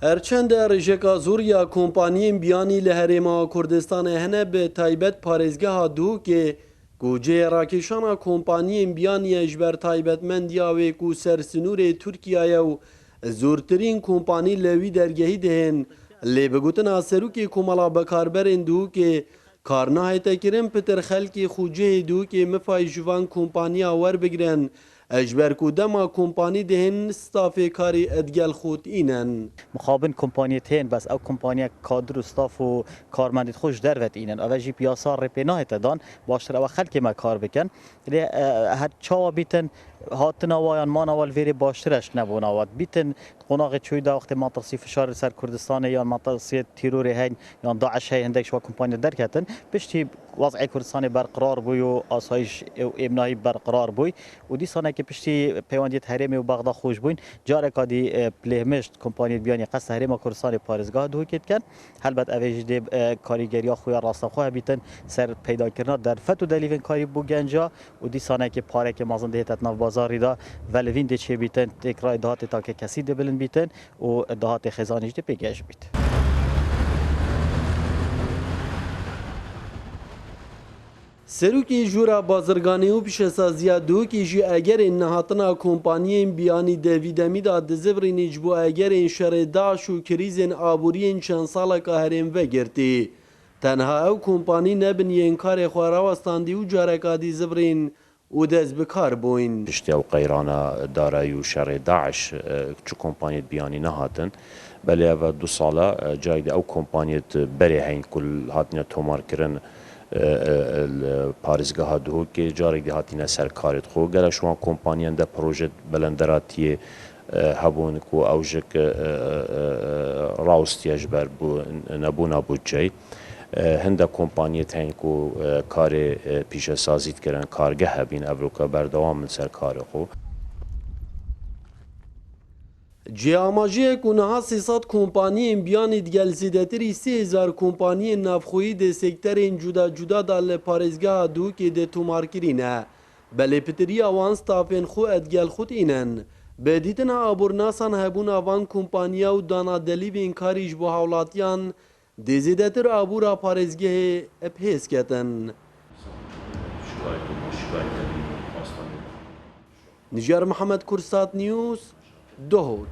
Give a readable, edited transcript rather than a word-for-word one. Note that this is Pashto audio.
هرچند رژکا زوریا کمپانیین بیانی لهرما کردستان هنه به تایبت پارێزgeha Duhokê گوجه راکێشانا کۆمپانیên بیانیە ji ber taybetmendiya wê ku sersinûrê Tirkiyeyê û zûrtirîn kompanî li wî dergehî dihên lê bi gotina serokê Komala Bekarberên Duhokê kar nahête kirin pitir xelkê xucehê Duhokê mifay ji van kompaniya werbigirin ji ber ku dema kompanî dihên stafê karî edgel xwetînin. مخابن کمپانیت هین بس او کمپانیا کادر و استاف و کارمندیت خوش دروت اینن او جی پیاسا رپناه تدان باشتر او خلک ما کار بکن لی هر چاوا بیتن هاتنا وایان مان اول ویری باشترش نبون آواد بیتن قناق چوی دا وقت منطقه فشار سر کردستان یا منطقه تیرور هین یا داعش هی هندک شوا کمپانی درکتن پشتی وضع کردستان برقرار بوی و آسایش و امنایی برقرار بوی و دی سانه که پشتی پیوندیت حریم و بغداد خوش بوین جاره کادی پلهمشت کمپانی بیانی قصد حریم کردستان پارێزگاه دوکید کن هلبت اویج دی کاریگری خویا راست خواه بیتن سر پیدا کردن در فتو دلیون کاری بو گنجا و دی سانه که پاره که مازن دهت ناو بازاری دا ولوین دی چه بیتن تکرای دهات تا که کسی دی بلن بیتن و دهات خزانش دی پیگش بیت. سروکی جورا بازرگانی و پیشسازیا دوکی جی اگرین نهاتنا کمپانیین بیانی دویدمی دا دزبرین جبو اگرین شر داعش و کریزین آبورین چند سالا که هرین وگرتی. تنها او کمپانی نبنین کار خواراوستاندی و جارکا دی زبرین و دز بکار بوین. پشتی او قیرانا دارایی و شر داعش چو کمپانیت بیانی نهاتن بله او 2 سالا جای او کمپانیت بری هین کل هاتنیا تومار کرن پارێزgeha Duhokê carek hatîne ser karê xwe gelek şwan kompaniyên de proje belenderatiyê hebûn ku ew jik rawstiye ji ber nebûna budceyê hindek kompaniyê hene ku karê pîşesazî dikirin kargeh hebîn evroka berdewam min ser karê xwe. Cihamajiye ku niha 300 kompaniyên biyanî digel zêdetirî 3000 kompaniyên navxweyî dê sekterên cuda cuda da li parêzgeha Duhokê de tomarkirîne. Belêpitiriya wan stafên xwe edgel xwetînin. Bi dîtina abornasan hebûna van kompaniya û danadelîvên karî ji bo hewlatiyan dê zêdetir abûra parêzgehê epêz ketin. Nijar Mihemed Kursat News Duhok.